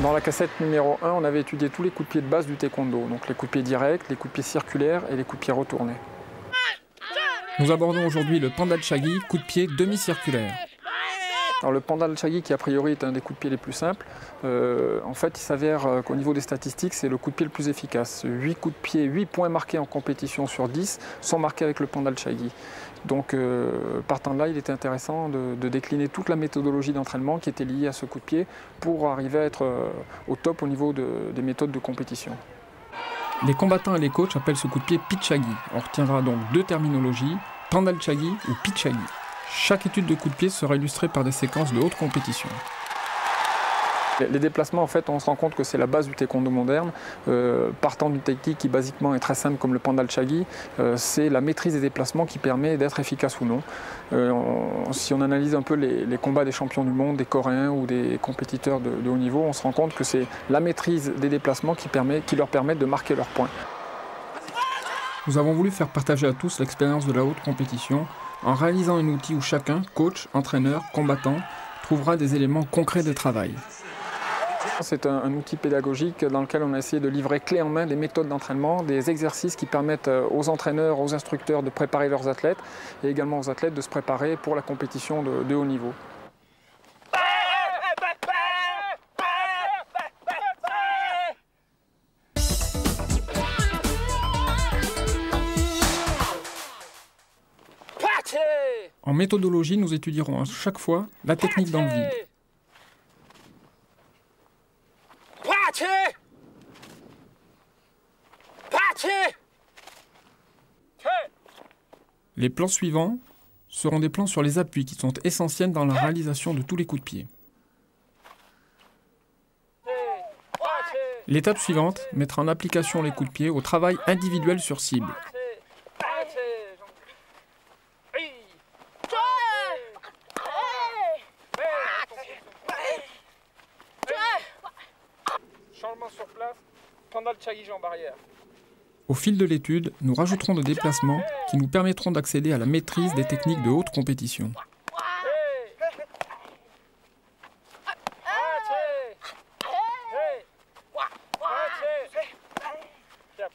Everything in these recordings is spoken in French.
Dans la cassette numéro 1, on avait étudié tous les coups de pied de base du taekwondo, donc les coups de pied directs, les coups de pied circulaires et les coups de pied retournés. Nous abordons aujourd'hui le Pandalchagi, coup de pied demi-circulaire. Alors le Pandalchagi, qui a priori est un des coups de pied les plus simples, en fait il s'avère qu'au niveau des statistiques c'est le coup de pied le plus efficace. 8 coups de pied, 8 points marqués en compétition sur 10 sont marqués avec le Pandalchagi. Donc partant de là, il était intéressant de décliner toute la méthodologie d'entraînement qui était liée à ce coup de pied pour arriver à être au top au niveau des méthodes de compétition. Les combattants et les coachs appellent ce coup de pied Pitchagi. On retiendra donc deux terminologies, Pandalchagi ou Pitchagi. Chaque étude de coup de pied sera illustrée par des séquences de haute compétition. Les déplacements, en fait, on se rend compte que c'est la base du taekwondo moderne. Partant d'une technique qui, basiquement, est très simple comme le Pandalchagi, c'est la maîtrise des déplacements qui permet d'être efficace ou non. Si on analyse un peu les combats des champions du monde, des Coréens ou des compétiteurs de haut niveau, on se rend compte que c'est la maîtrise des déplacements qui leur permet de marquer leurs points. Nous avons voulu faire partager à tous l'expérience de la haute compétition en réalisant un outil où chacun, coach, entraîneur, combattant, trouvera des éléments concrets de travail. C'est un outil pédagogique dans lequel on a essayé de livrer clé en main des méthodes d'entraînement, des exercices qui permettent aux entraîneurs, aux instructeurs de préparer leurs athlètes et également aux athlètes de se préparer pour la compétition de haut niveau. En méthodologie, nous étudierons à chaque fois la technique dans le vide. Les plans suivants seront des plans sur les appuis qui sont essentiels dans la réalisation de tous les coups de pied. L'étape suivante mettra en application les coups de pied au travail individuel sur cible. Changement sur place, Pandalchagi jambe arrière. Au fil de l'étude, nous rajouterons des déplacements qui nous permettront d'accéder à la maîtrise des techniques de haute compétition.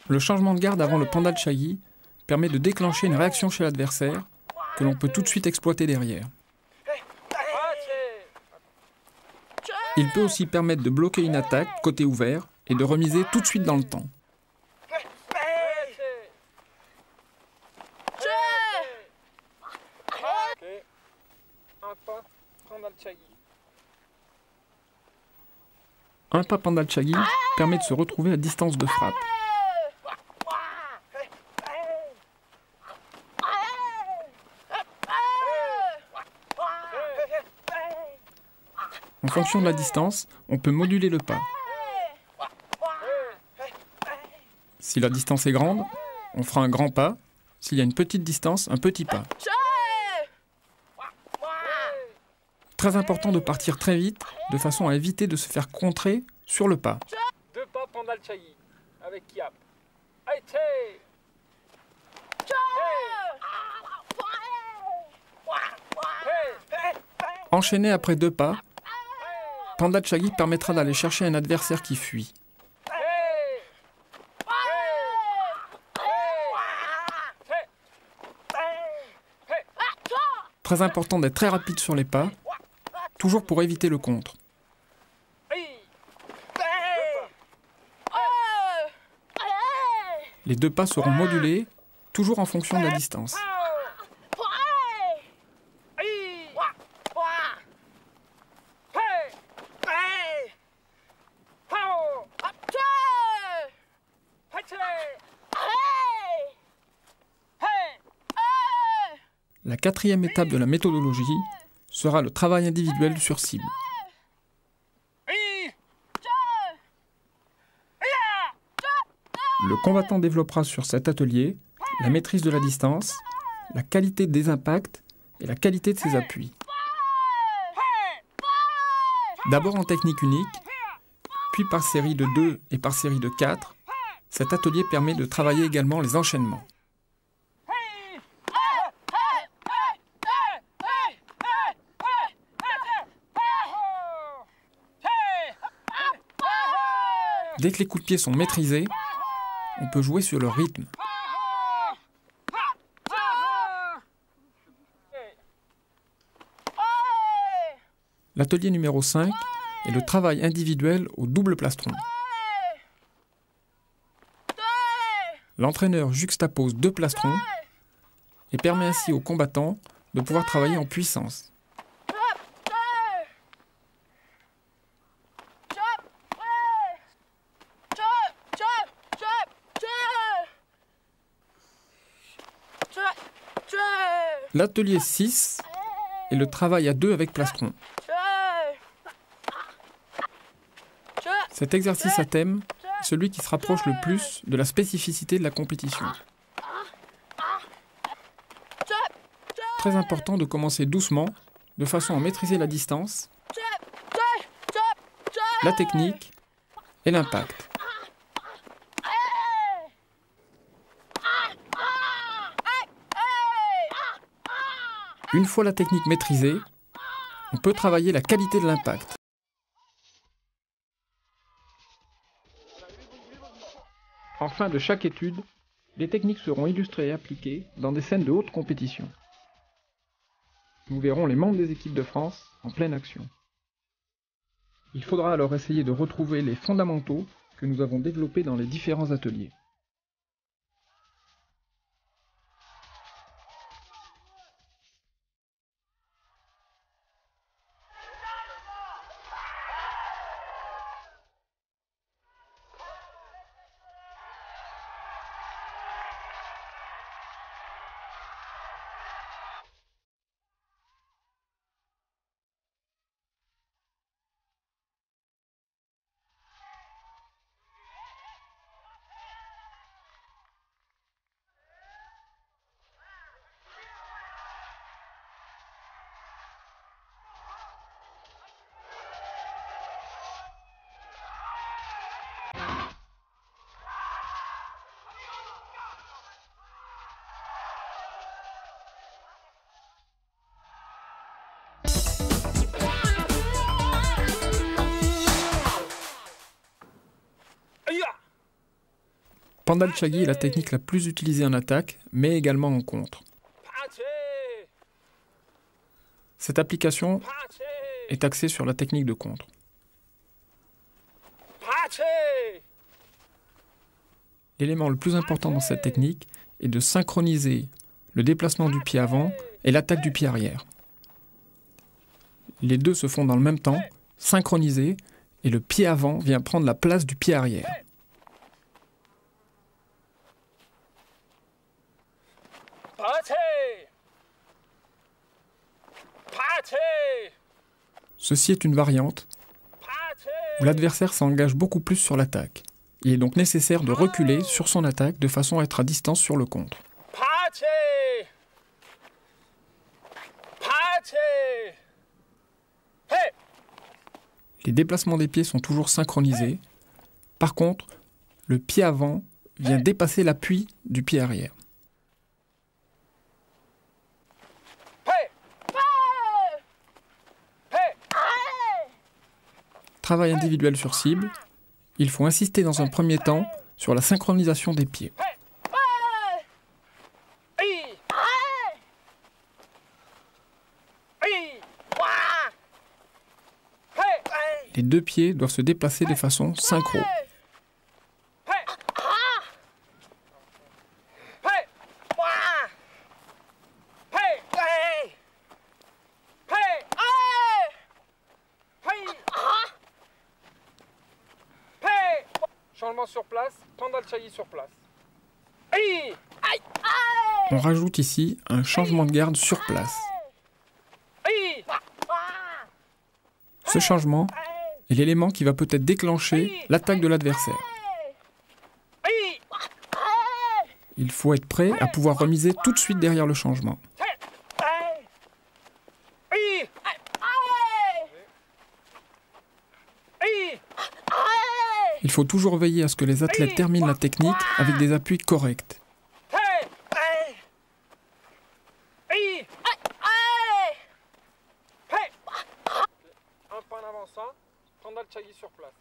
Le changement de garde avant le Pandalchagi permet de déclencher une réaction chez l'adversaire que l'on peut tout de suite exploiter derrière. Il peut aussi permettre de bloquer une attaque côté ouvert et de remiser tout de suite dans le temps. Un pas Pandalchagi permet de se retrouver à distance de frappe. En fonction de la distance, on peut moduler le pas. Si la distance est grande, on fera un grand pas. S'il y a une petite distance, un petit pas. Très important de partir très vite, de façon à éviter de se faire contrer sur le pas. Deux pas Pandalchagi avec Kiap. Enchaîner après deux pas, Pandalchagi permettra d'aller chercher un adversaire qui fuit. Très important d'être très rapide sur les pas, toujours pour éviter le contre. Les deux pas seront modulés, toujours en fonction de la distance. La quatrième étape de la méthodologie sera le travail individuel sur cible. Le combattant développera sur cet atelier la maîtrise de la distance, la qualité des impacts et la qualité de ses appuis. D'abord en technique unique, puis par série de 2 et par série de 4, cet atelier permet de travailler également les enchaînements. Dès que les coups de pied sont maîtrisés, on peut jouer sur le rythme. L'atelier numéro 5 est le travail individuel au double plastron. L'entraîneur juxtapose 2 plastrons et permet ainsi aux combattants de pouvoir travailler en puissance. L'atelier 6 est le travail à 2 avec plastron. Cet exercice à thème est celui qui se rapproche le plus de la spécificité de la compétition. Très important de commencer doucement, de façon à maîtriser la distance, la technique et l'impact. Une fois la technique maîtrisée, on peut travailler la qualité de l'impact. En fin de chaque étude, les techniques seront illustrées et appliquées dans des scènes de haute compétition. Nous verrons les membres des équipes de France en pleine action. Il faudra alors essayer de retrouver les fondamentaux que nous avons développés dans les différents ateliers. Pandal Chagi est la technique la plus utilisée en attaque, mais également en contre. Cette application est axée sur la technique de contre. L'élément le plus important dans cette technique est de synchroniser le déplacement du pied avant et l'attaque du pied arrière. Les deux se font dans le même temps, synchronisés, et le pied avant vient prendre la place du pied arrière. Ceci est une variante où l'adversaire s'engage beaucoup plus sur l'attaque. Il est donc nécessaire de reculer sur son attaque de façon à être à distance sur le contre. Les déplacements des pieds sont toujours synchronisés. Par contre, le pied avant vient dépasser l'appui du pied arrière. Travail individuel sur cible, il faut insister dans un premier temps sur la synchronisation des pieds. Les deux pieds doivent se déplacer de façon synchro. Changement sur place, Pandal Chagi sur place. On rajoute ici un changement de garde sur place. Ce changement est l'élément qui va peut-être déclencher l'attaque de l'adversaire. Il faut être prêt à pouvoir remiser tout de suite derrière le changement. Il faut toujours veiller à ce que les athlètes terminent la technique avec des appuis corrects. Un pas en avançant, Pandal Chagi sur place.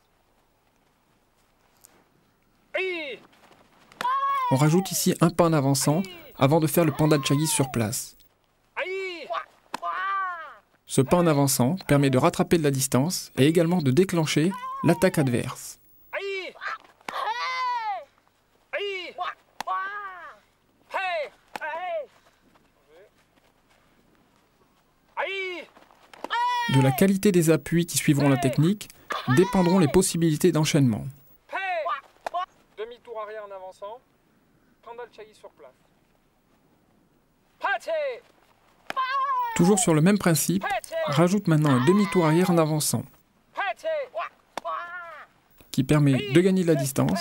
On rajoute ici un pas en avançant avant de faire le panda chagi sur place. Ce pas en avançant permet de rattraper de la distance et également de déclencher l'attaque adverse. De la qualité des appuis qui suivront la technique dépendront les possibilités d'enchaînement. Demi-tour arrière en avançant, panda chagi sur place. Toujours sur le même principe, rajoute maintenant un demi-tour arrière en avançant, qui permet de gagner de la distance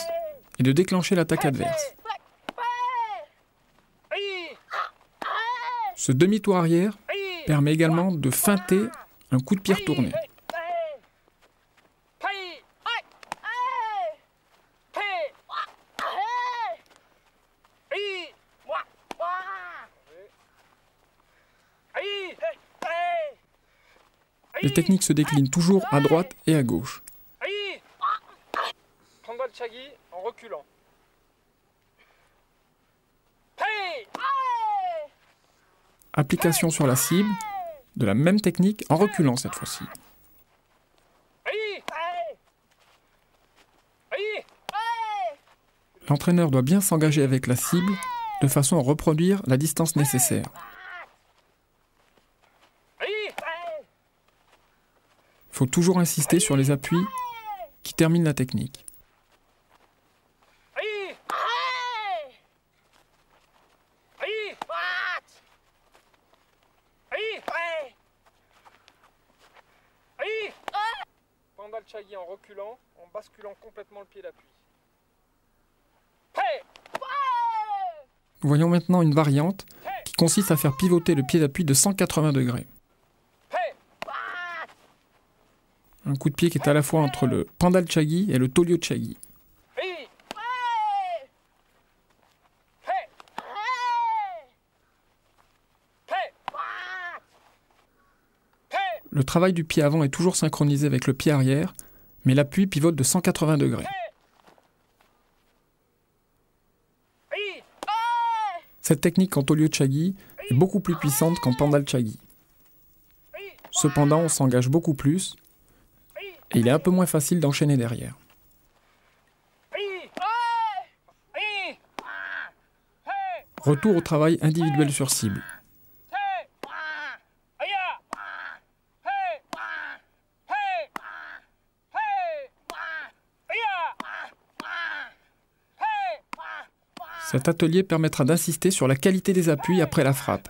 et de déclencher l'attaque adverse. Ce demi-tour arrière permet également de feinter un coup de pied retourné. Les techniques se déclinent toujours à droite et à gauche. Panda chagi en reculant. Application sur la cible, de la même technique en reculant cette fois-ci. L'entraîneur doit bien s'engager avec la cible de façon à reproduire la distance nécessaire. Il faut toujours insister sur les appuis qui terminent la technique. Panda chagi en reculant, en basculant complètement le pied d'appui. Nous voyons maintenant une variante qui consiste à faire pivoter le pied d'appui de 180 degrés. Un coup de pied qui est à la fois entre le panda chagi et le tolyo chagi. Le travail du pied avant est toujours synchronisé avec le pied arrière, mais l'appui pivote de 180 degrés. Cette technique en tolyo chagi est beaucoup plus puissante qu'en panda chagi. Cependant, on s'engage beaucoup plus et il est un peu moins facile d'enchaîner derrière. Retour au travail individuel sur cible. Cet atelier permettra d'insister sur la qualité des appuis après la frappe.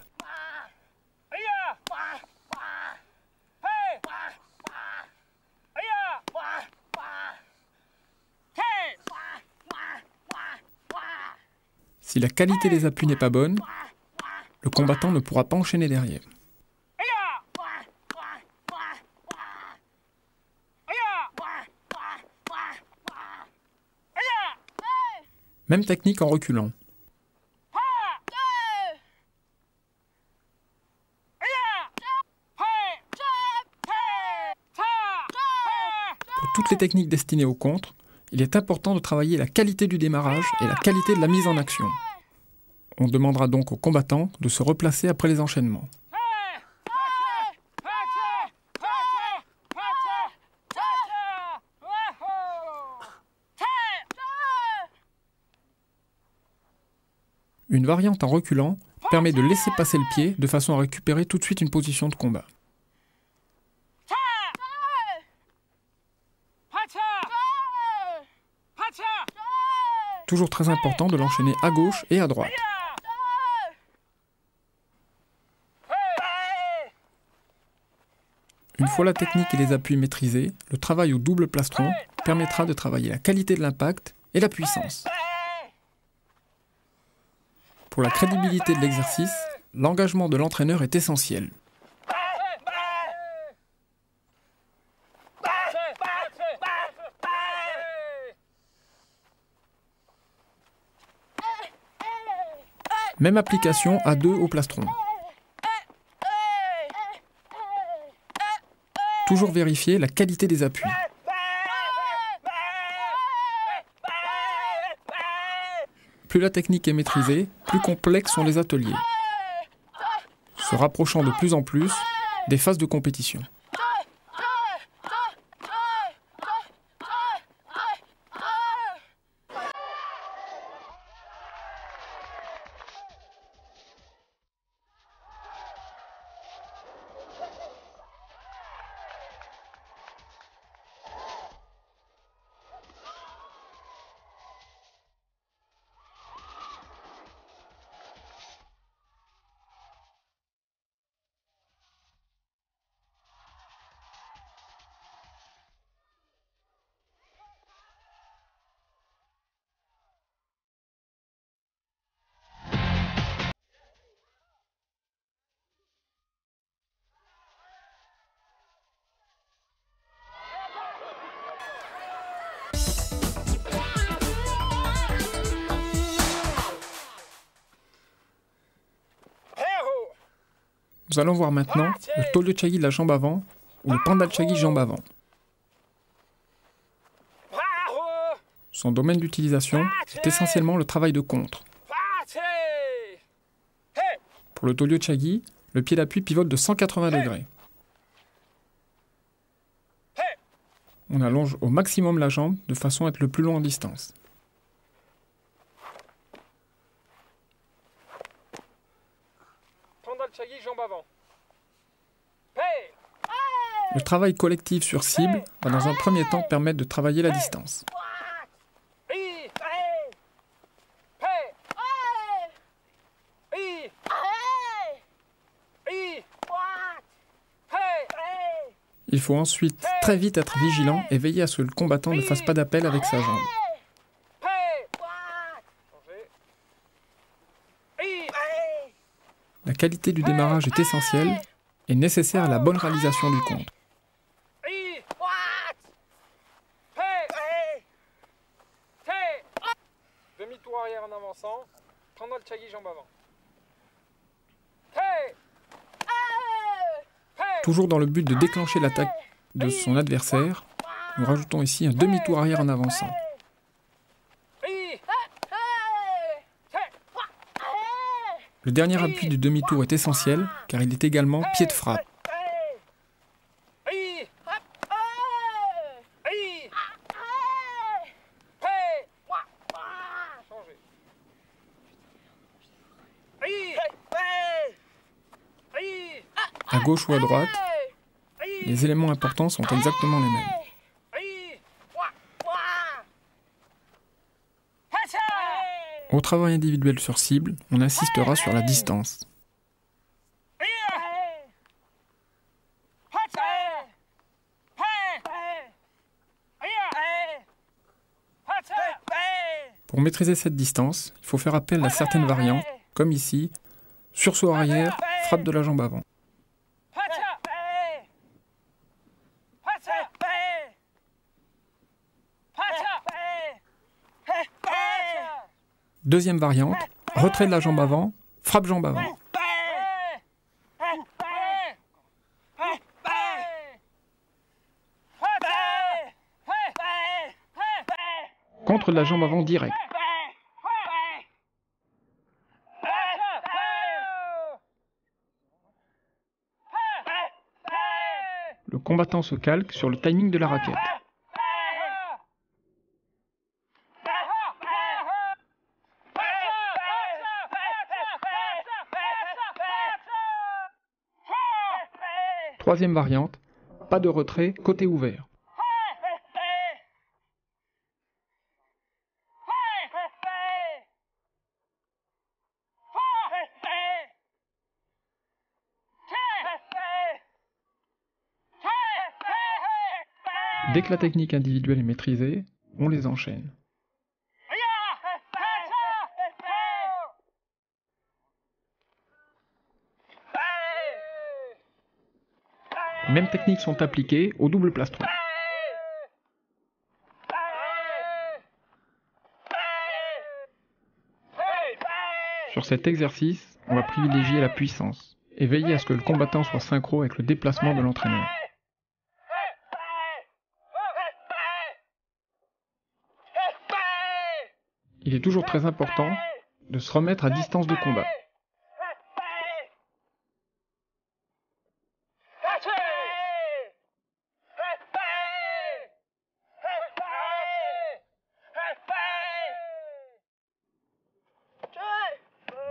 Si la qualité des appuis n'est pas bonne, le combattant ne pourra pas enchaîner derrière. Même technique en reculant. Pour toutes les techniques destinées au contre, il est important de travailler la qualité du démarrage et la qualité de la mise en action. On demandera donc aux combattants de se replacer après les enchaînements. Une variante en reculant permet de laisser passer le pied de façon à récupérer tout de suite une position de combat. Toujours très important de l'enchaîner à gauche et à droite. Une fois la technique et les appuis maîtrisés, le travail au double plastron permettra de travailler la qualité de l'impact et la puissance. Pour la crédibilité de l'exercice, l'engagement de l'entraîneur est essentiel. Même application à deux au plastron. Toujours vérifier la qualité des appuis. Plus la technique est maîtrisée, plus complexes sont les ateliers, se rapprochant de plus en plus des phases de compétition. Nous allons voir maintenant le Tolyo-Chagi de la jambe avant ou le Pandal-Chagi jambe avant. Son domaine d'utilisation est essentiellement le travail de contre. Pour le Tolyo-Chagi, le pied d'appui pivote de 180 degrés. On allonge au maximum la jambe de façon à être le plus long en distance. Pandal-Chagi jambe avant. Le travail collectif sur cible va dans un premier temps permettre de travailler la distance. Il faut ensuite très vite être vigilant et veiller à ce que le combattant ne fasse pas d'appel avec sa jambe. La qualité du démarrage est essentielle et nécessaire à la bonne réalisation du contre. Demi-tour arrière en avançant, Pandal-Chagi jambe avant. Toujours dans le but de déclencher l'attaque de son adversaire, nous rajoutons ici un demi-tour arrière en avançant. Le dernier appui du demi-tour est essentiel car il est également pied de frappe. À gauche ou à droite, les éléments importants sont exactement les mêmes. Au travail individuel sur cible, on insistera sur la distance. Pour maîtriser cette distance, il faut faire appel à certaines variantes, comme ici, sursaut arrière, frappe de la jambe avant. Deuxième variante, retrait de la jambe avant, frappe jambe avant. Contre de la jambe avant direct. Le combattant se calque sur le timing de la raquette. Troisième variante, pas de retrait, côté ouvert. Dès que la technique individuelle est maîtrisée, on les enchaîne. Les mêmes techniques sont appliquées au double plastron. Sur cet exercice, on va privilégier la puissance et veiller à ce que le combattant soit synchro avec le déplacement de l'entraîneur. il est toujours très important de se remettre à distance de combat.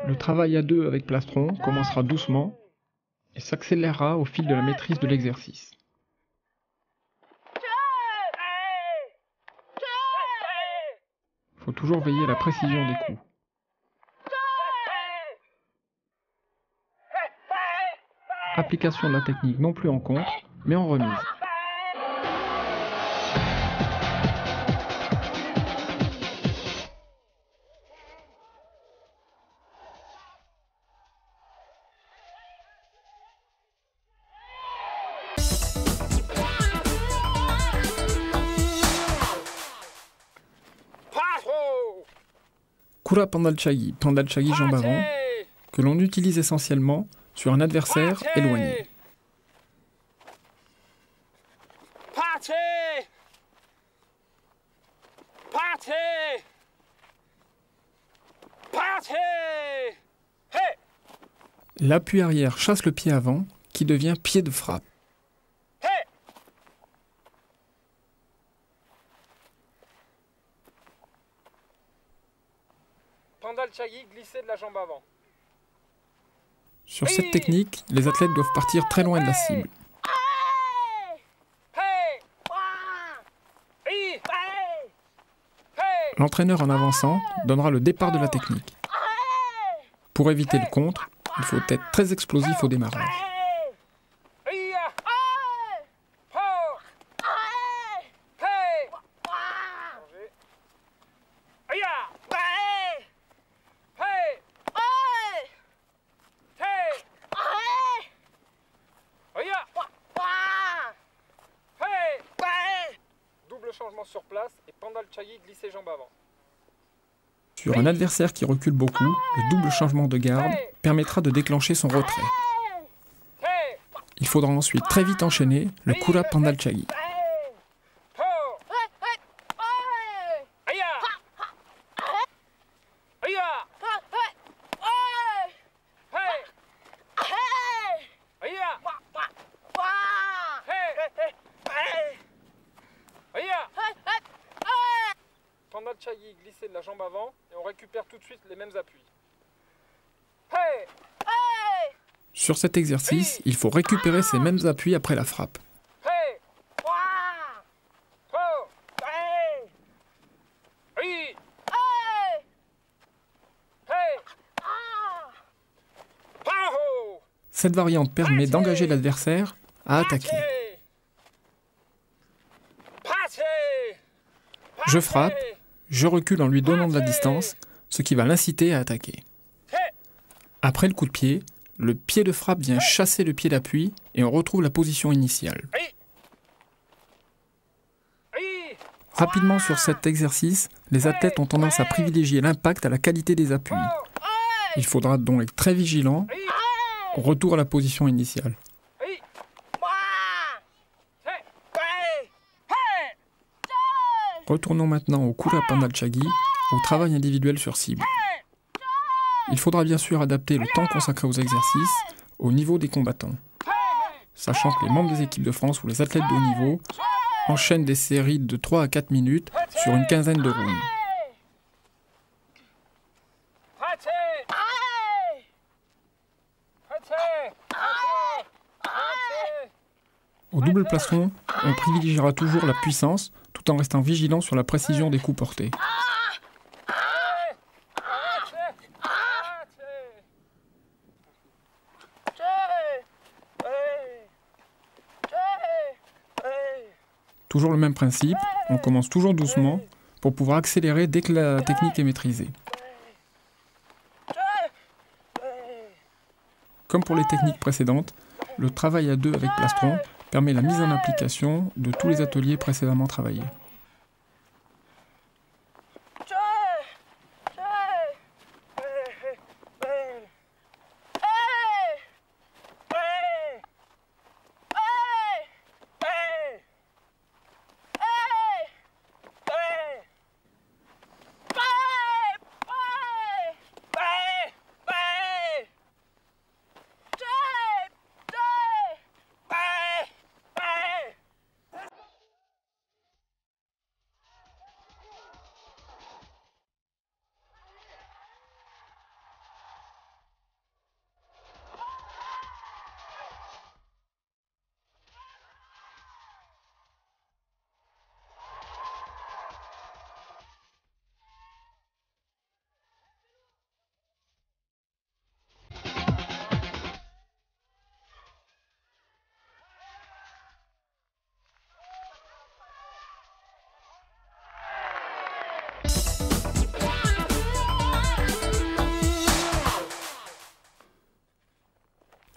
Le travail à deux avec plastron commencera doucement et s'accélérera au fil de la maîtrise de l'exercice. Il faut toujours veiller à la précision des coups. Application de la technique non plus en contre, mais en remise. Kura Pandalchagi, Pandalchagi jambe avant, que l'on utilise essentiellement sur un adversaire éloigné. L'appui arrière chasse le pied avant, qui devient pied de frappe. Pandalchagi, glisser de la jambe avant. Sur cette technique, les athlètes doivent partir très loin de la cible. L'entraîneur en avançant donnera le départ de la technique. Pour éviter le contre, il faut être très explosif au démarrage. Double changement sur place et Pandalchagi glisser jambe avant. Sur un adversaire qui recule beaucoup, le double changement de garde permettra de déclencher son retrait. Il faudra ensuite très vite enchaîner le Kura Pandalchagi. Pandalchagi, glisser de la jambe avant et on récupère tout de suite les mêmes appuis. Sur cet exercice, il faut récupérer ces mêmes appuis après la frappe. Cette variante permet d'engager l'adversaire à attaquer. Je frappe, je recule en lui donnant de la distance, ce qui va l'inciter à attaquer. Après le coup de pied, le pied de frappe vient chasser le pied d'appui et on retrouve la position initiale. Rapidement sur cet exercice, les athlètes ont tendance à privilégier l'impact à la qualité des appuis. Il faudra donc être très vigilant au retour à la position initiale. Retournons maintenant au Kura Pandalchagi, au travail individuel sur cible. Il faudra bien sûr adapter le temps consacré aux exercices au niveau des combattants, sachant que les membres des équipes de France ou les athlètes de haut niveau enchaînent des séries de 3 à 4 minutes sur une quinzaine de rounds. Au double plastron, on privilégiera toujours la puissance tout en restant vigilant sur la précision des coups portés. Toujours le même principe, on commence toujours doucement pour pouvoir accélérer dès que la technique est maîtrisée. Comme pour les techniques précédentes, le travail à deux avec plastron permet la mise en application de tous les ateliers précédemment travaillés.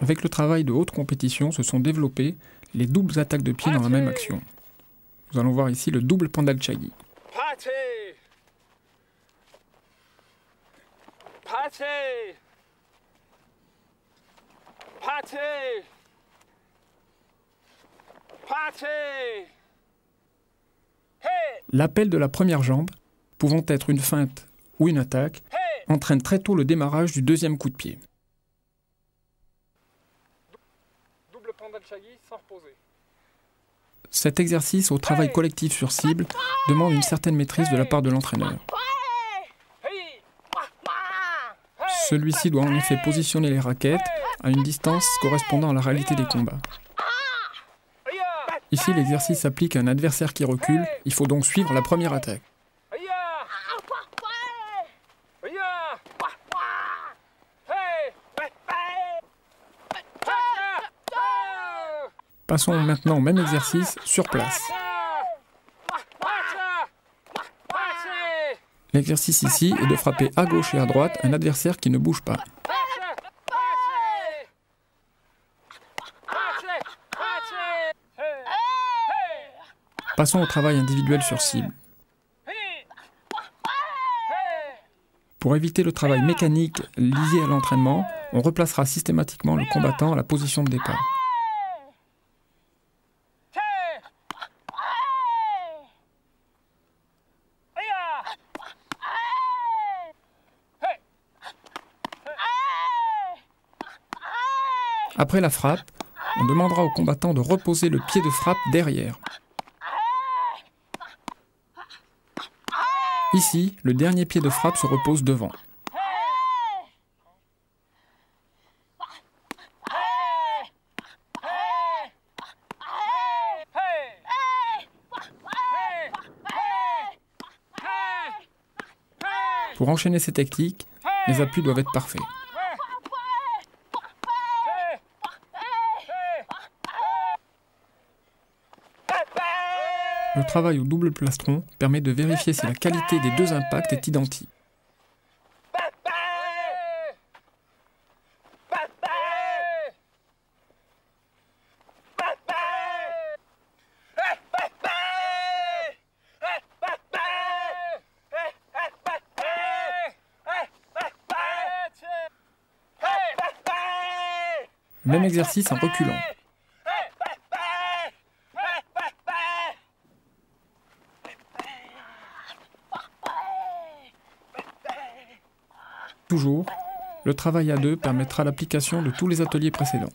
Avec le travail de haute compétition se sont développées les doubles attaques de pied dans la même action. Nous allons voir ici le double Pandalchagi. L'appel de la première jambe, pouvant être une feinte ou une attaque, entraîne très tôt le démarrage du deuxième coup de pied. Double Pandalchagi sans reposer. Cet exercice au travail collectif sur cible demande une certaine maîtrise de la part de l'entraîneur. Celui-ci doit en effet positionner les raquettes à une distance correspondant à la réalité des combats. Ici, l'exercice s'applique à un adversaire qui recule, il faut donc suivre la première attaque. Passons maintenant au même exercice sur place. L'exercice ici est de frapper à gauche et à droite un adversaire qui ne bouge pas. Passons au travail individuel sur cible. Pour éviter le travail mécanique lié à l'entraînement, on replacera systématiquement le combattant à la position de départ. Après la frappe, on demandera au combattant de reposer le pied de frappe derrière. Ici, le dernier pied de frappe se repose devant. Pour enchaîner ces techniques, les appuis doivent être parfaits. Le travail au double plastron permet de vérifier si la qualité des deux impacts est identique. Même exercice en reculant. Toujours, le travail à deux permettra l'application de tous les ateliers précédents.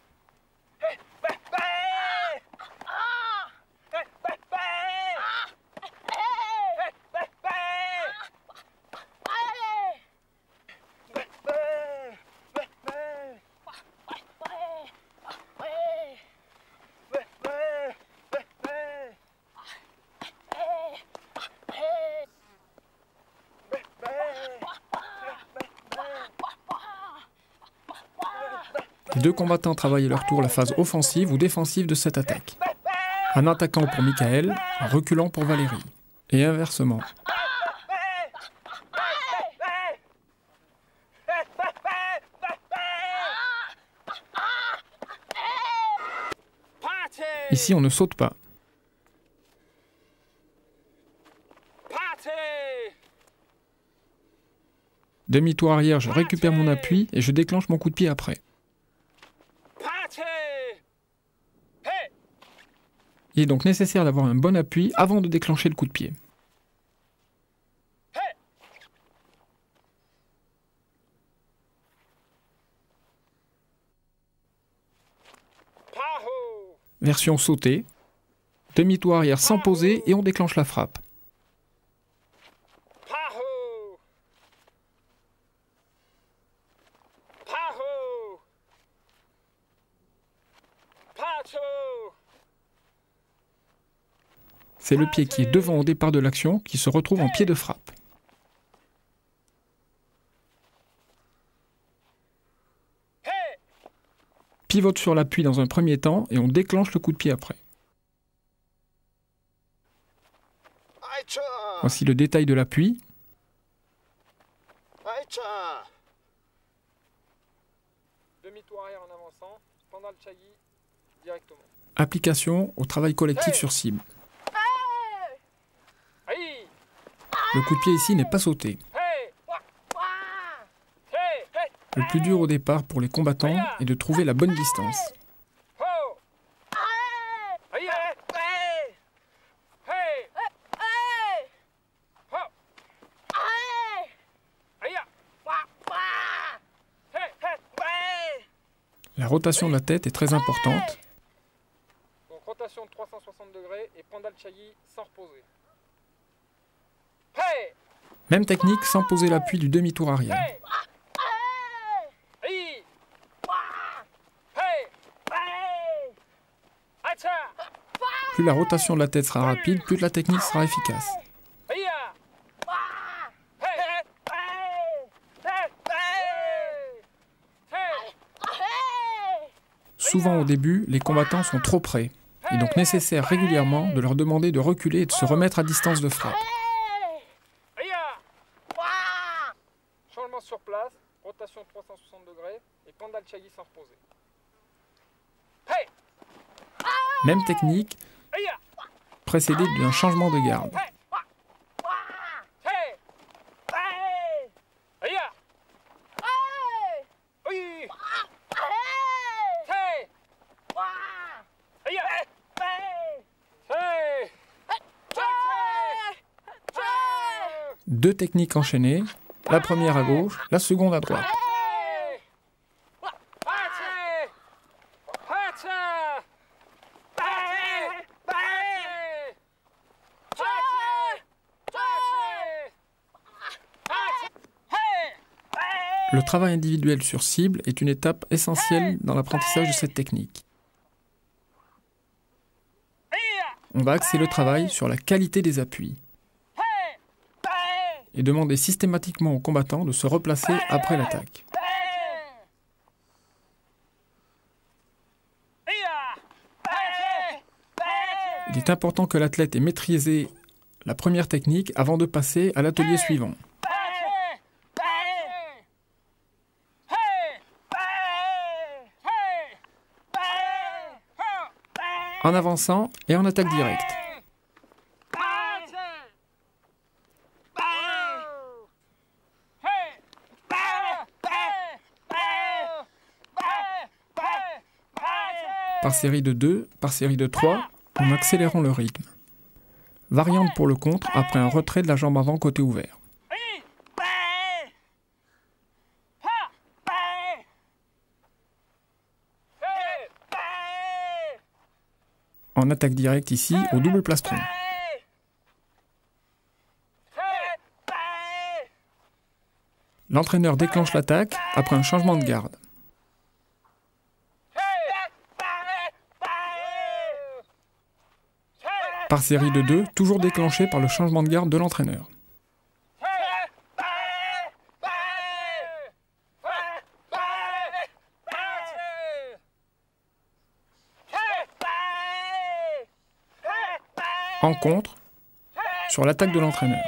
Les deux combattants travaillent à leur tour la phase offensive ou défensive de cette attaque. En attaquant pour Michael, en reculant pour Valérie. Et inversement. Ici, on ne saute pas. Demi-tour arrière, je récupère mon appui et je déclenche mon coup de pied après. Il est donc nécessaire d'avoir un bon appui avant de déclencher le coup de pied. Version sautée. Demi-tour arrière sans poser et on déclenche la frappe. C'est le pied qui est devant au départ de l'action qui se retrouve en pied de frappe. Pivote sur l'appui dans un premier temps et on déclenche le coup de pied après. Voici le détail de l'appui. Demi-tour arrière en avançant, pendale chagi directement. Application au travail collectif sur cible. Le coup de pied ici n'est pas sauté. Le plus dur au départ pour les combattants est de trouver la bonne distance. La rotation de la tête est très importante. Donc rotation de 360 degrés et pendale chagi sans reposer. Même technique sans poser l'appui du demi-tour arrière. Plus la rotation de la tête sera rapide, plus la technique sera efficace. Souvent au début, les combattants sont trop près. Il est donc nécessaire régulièrement de leur demander de reculer et de se remettre à distance de frappe. Changement sur place, rotation de 360 degrés et pendale chagi sans reposer. Même technique, précédée d'un changement de garde. Deux techniques enchaînées, la première à gauche, la seconde à droite. Le travail individuel sur cible est une étape essentielle dans l'apprentissage de cette technique. On va axer le travail sur la qualité des appuis et demander systématiquement aux combattants de se replacer après l'attaque. Il est important que l'athlète ait maîtrisé la première technique avant de passer à l'atelier suivant. En avançant et en attaque directe. Par série de 2, par série de 3, en accélérant le rythme. Variante pour le contre après un retrait de la jambe avant côté ouvert. En attaque directe ici, au double plastron. L'entraîneur déclenche l'attaque après un changement de garde. Par série de 2, toujours déclenché par le changement de garde de l'entraîneur. En contre, sur l'attaque de l'entraîneur.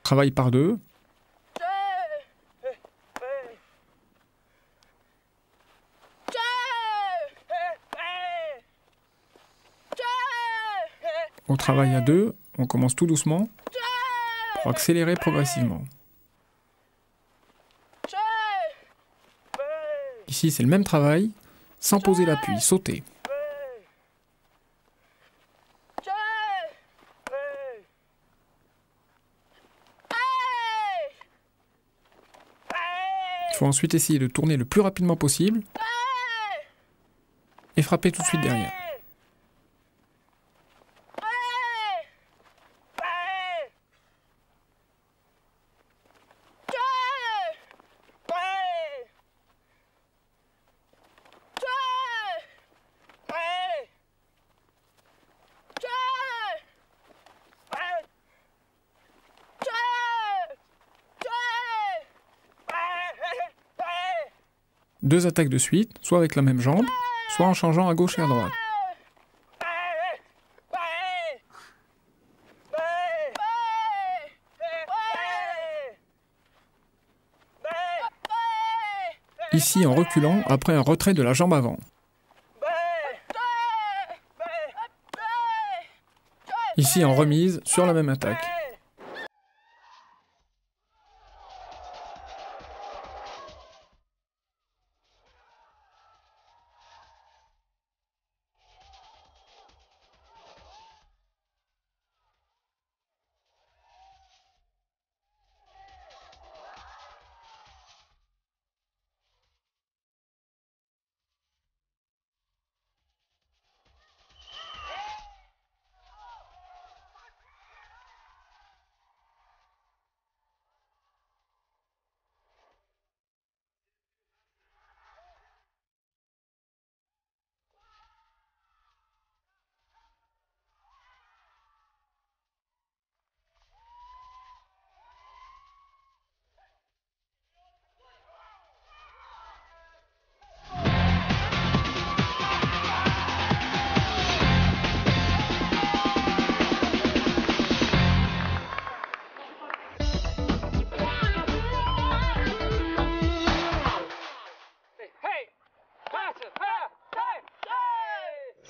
Travail par 2. Au travail à 2, on commence tout doucement pour accélérer progressivement. Ici, c'est le même travail, sans poser l'appui, sauter. Il faut ensuite essayer de tourner le plus rapidement possible et frapper tout de suite derrière. Deux attaques de suite, soit avec la même jambe, soit en changeant à gauche et à droite. Ici en reculant après un retrait de la jambe avant. Ici en remise sur la même attaque.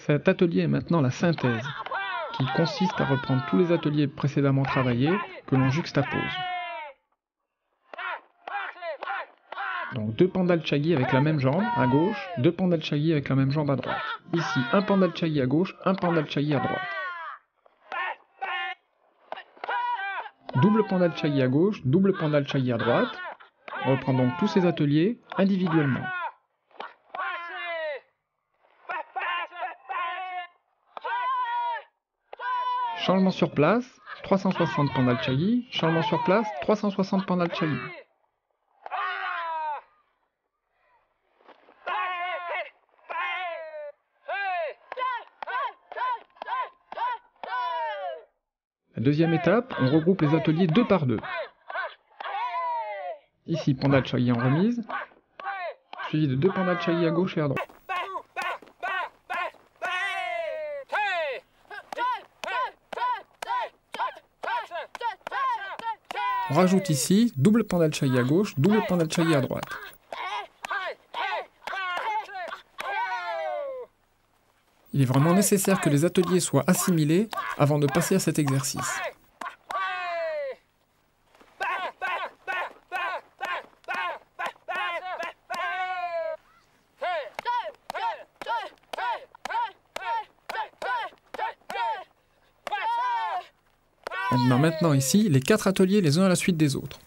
Cet atelier est maintenant la synthèse, qui consiste à reprendre tous les ateliers précédemment travaillés que l'on juxtapose. Donc 2 pandal-chagi avec la même jambe à gauche, 2 pandal-chagi avec la même jambe à droite. Ici, un pandal-chagi à gauche, un pandal-chagi à droite. Double pandal-chagi à gauche, double pandal-chagi à droite. On reprend donc tous ces ateliers individuellement. Changement sur place, 360 pandal-chagi, changement sur place, 360 pandal-chagi. La deuxième étape, on regroupe les ateliers 2 par 2. Ici, pandal-chagi en remise, suivi de 2 pandal-chagi à gauche et à droite. On rajoute ici double pandal-chagi à gauche, double pandal-chagi à droite. Il est vraiment nécessaire que les ateliers soient assimilés avant de passer à cet exercice. On a maintenant ici les 4 ateliers les uns à la suite des autres.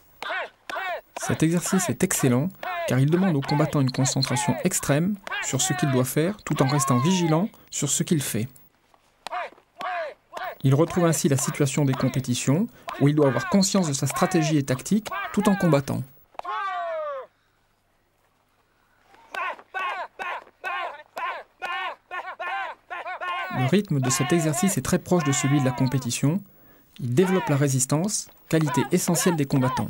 Cet exercice est excellent car il demande au combattant une concentration extrême sur ce qu'il doit faire tout en restant vigilant sur ce qu'il fait. Il retrouve ainsi la situation des compétitions où il doit avoir conscience de sa stratégie et tactique tout en combattant. Le rythme de cet exercice est très proche de celui de la compétition. Il développe la résistance, qualité essentielle des combattants.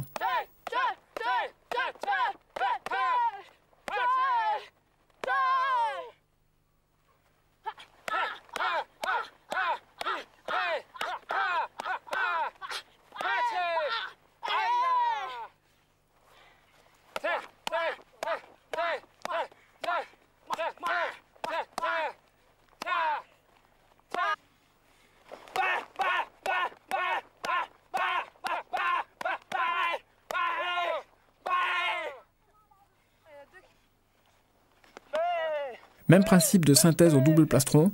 Même principe de synthèse au double plastron,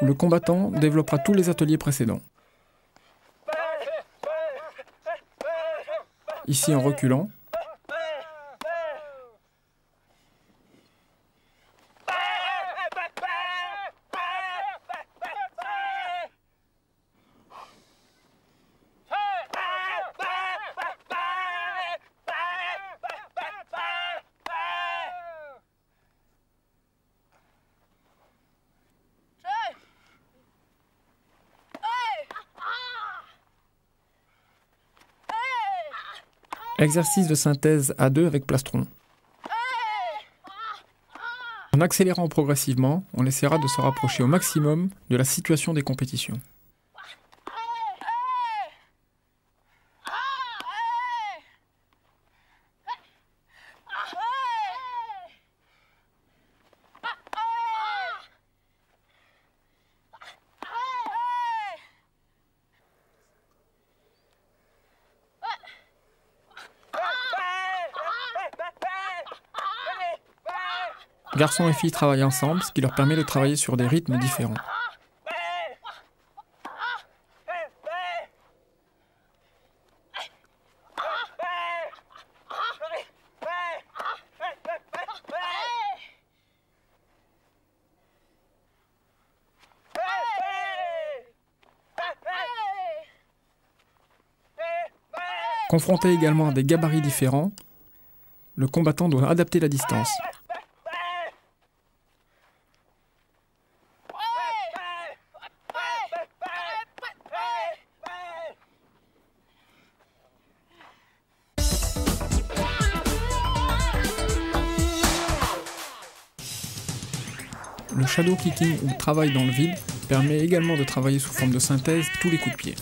où le combattant développera tous les ateliers précédents. Ici en reculant. Exercice de synthèse à 2 avec plastron. En accélérant progressivement, on essaiera de se rapprocher au maximum de la situation des compétitions. Garçons et filles travaillent ensemble, ce qui leur permet de travailler sur des rythmes différents. Confronté également à des gabarits différents, le combattant doit adapter la distance. Le shadow kicking ou travail dans le vide permet également de travailler sous forme de synthèse tous les coups de pied.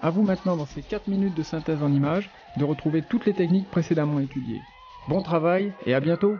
A vous maintenant, dans ces 4 minutes de synthèse en images, de retrouver toutes les techniques précédemment étudiées. Bon travail et à bientôt!